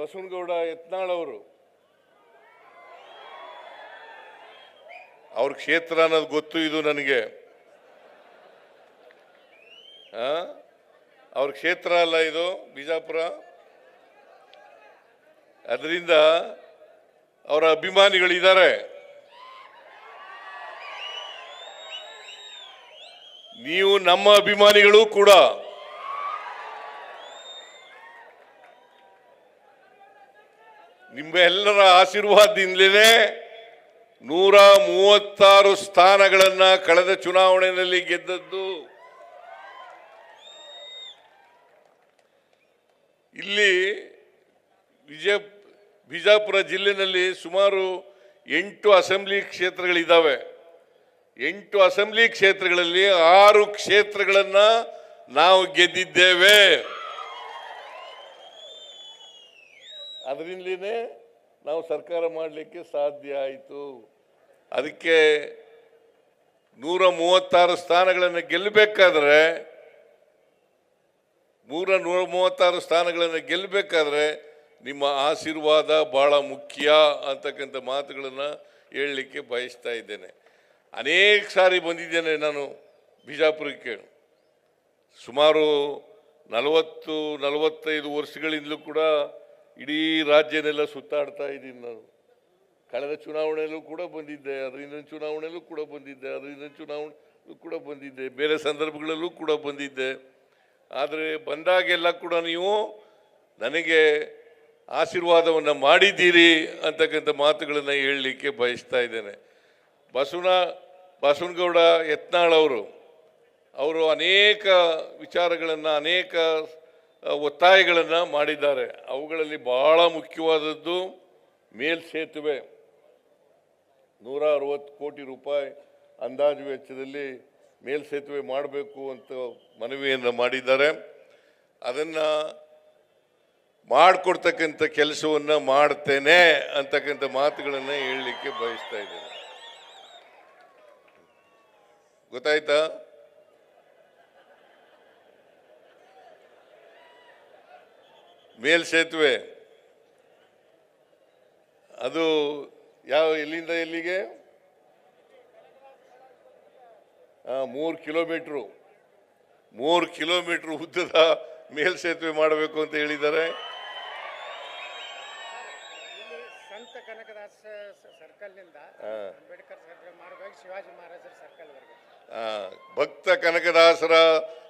ಬಸವನಗೌಡ ಯತ್ನಾಳ್ ಅವರು ಅವ್ರ ಕ್ಷೇತ್ರ ಅನ್ನೋದು ಗೊತ್ತು, ಇದು ನನಗೆ. ಅವ್ರ ಕ್ಷೇತ್ರ ಅಲ್ಲ ಇದು, ಬಿಜಾಪುರ. ಅದರಿಂದ ಅವರ ಅಭಿಮಾನಿಗಳಿದ್ದಾರೆ. ನೀವು ನಮ್ಮ ಅಭಿಮಾನಿಗಳು ಕೂಡ. ನಿಮ್ಮೆಲ್ಲರ ಆಶೀರ್ವಾದದಿಂದಲೇ 136 ಸ್ಥಾನಗಳನ್ನ ಕಳೆದ ಚುನಾವಣೆಯಲ್ಲಿ ಗೆದ್ದದ್ದು. ಇಲ್ಲಿ ಬಿಜಾಪುರ ಜಿಲ್ಲೆಯಲ್ಲಿ ಸುಮಾರು 8 ಅಸೆಂಬ್ಲಿ ಕ್ಷೇತ್ರಗಳಿದ್ದಾವೆ. 8 ಅಸೆಂಬ್ಲಿ ಕ್ಷೇತ್ರಗಳಲ್ಲಿ 6 ಕ್ಷೇತ್ರಗಳನ್ನ ನಾವು ಗೆದ್ದಿದ್ದೇವೆ. ಅದರಿಂದಲೇ ನಾವು ಸರ್ಕಾರ ಮಾಡಲಿಕ್ಕೆ ಸಾಧ್ಯ ಆಯಿತು. ಅದಕ್ಕೆ 136 ಸ್ಥಾನಗಳನ್ನು ಗೆಲ್ಲಬೇಕಾದ್ರೆ 136 ಸ್ಥಾನಗಳನ್ನು ಗೆಲ್ಲಬೇಕಾದ್ರೆ ನಿಮ್ಮ ಆಶೀರ್ವಾದ ಬಹಳ ಮುಖ್ಯ ಅಂತಕ್ಕಂಥ ಮಾತುಗಳನ್ನು ಹೇಳಲಿಕ್ಕೆ ಬಯಸ್ತಾ ಇದ್ದೇನೆ. ಅನೇಕ ಸಾರಿ ಬಂದಿದ್ದೇನೆ ನಾನು ಬಿಜಾಪುರಕ್ಕೆ. ಸುಮಾರು 40-45 ವರ್ಷಗಳಿಂದಲೂ ಕೂಡ ಇಡೀ ರಾಜ್ಯನೆಲ್ಲ ಸುತ್ತಾಡ್ತಾ ಇದ್ದೀನಿ ನಾನು. ಕಳೆದ ಚುನಾವಣೆಯಲ್ಲೂ ಕೂಡ ಬಂದಿದ್ದೆ, ಅದರಿಂದ ಚುನಾವಣೆಯಲ್ಲೂ ಕೂಡ ಬಂದಿದ್ದೆ, ಅದರಿಂದ ಚುನಾವಣೆಯಲ್ಲೂ ಕೂಡ ಬಂದಿದ್ದೆ, ಬೇರೆ ಸಂದರ್ಭಗಳಲ್ಲೂ ಕೂಡ ಬಂದಿದ್ದೆ. ಆದರೆ ಬಂದಾಗೆಲ್ಲ ಕೂಡ ನೀವು ನನಗೆ ಆಶೀರ್ವಾದವನ್ನು ಮಾಡಿದ್ದೀರಿ ಅಂತಕ್ಕಂಥ ಮಾತುಗಳನ್ನು ಹೇಳಲಿಕ್ಕೆ ಬಯಸ್ತಾ ಇದ್ದೇನೆ. ಬಸವನಗೌಡ ಯತ್ನಾಳ್ ಅವರು ಅನೇಕ ವಿಚಾರಗಳನ್ನು, ಅನೇಕ ಒತ್ತಾಯಗಳನ್ನು ಮಾಡಿದ್ದಾರೆ. ಅವುಗಳಲ್ಲಿ ಬಹಳ ಮುಖ್ಯವಾದದ್ದು ಮೇಲ್ಸೇತುವೆ. 160 ಕೋಟಿ ರೂಪಾಯಿ ಅಂದಾಜು ವೆಚ್ಚದಲ್ಲಿ ಮೇಲ್ಸೇತುವೆ ಮಾಡಬೇಕು ಅಂತ ಮನವಿಯನ್ನು ಮಾಡಿದ್ದಾರೆ. ಅದನ್ನು ಮಾಡಿಕೊಡ್ತಕ್ಕಂಥ ಕೆಲಸವನ್ನು ಮಾಡ್ತೇನೆ ಅಂತಕ್ಕಂಥ ಮಾತುಗಳನ್ನು ಹೇಳಲಿಕ್ಕೆ ಬಯಸ್ತಾ ಇದ್ದೇನೆ. ಗೊತ್ತಾಯ್ತಾ? ಮೇಲ್ಸೇತುವೆ ಅದು ಎಲ್ಲಿಂದ ಎಲ್ಲಿಗೆ? 3 ಕಿಲೋಮೀಟ್ರು 3 ಕಿಲೋಮೀಟರ್ ಉದ್ದದ ಮೇಲ್ಸೇತುವೆ ಮಾಡಬೇಕು ಅಂತ ಹೇಳಿದ್ದಾರೆ. ಸಂತ ಕನಕದಾಸ ಸರ್ಕಲ್ನಿಂದ ಅಂಬೇಡ್ಕರ್ ಸರ್ಕಲ್ ಮಾಡಬೇಕು, ಶಿವಾಜಿ ಮಹಾರಾಜರ ಸರ್ಕಲ್ ವರೆಗೆ. ಭಕ್ತ ಕನಕದಾಸರ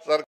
ಸರ್ಕಲ್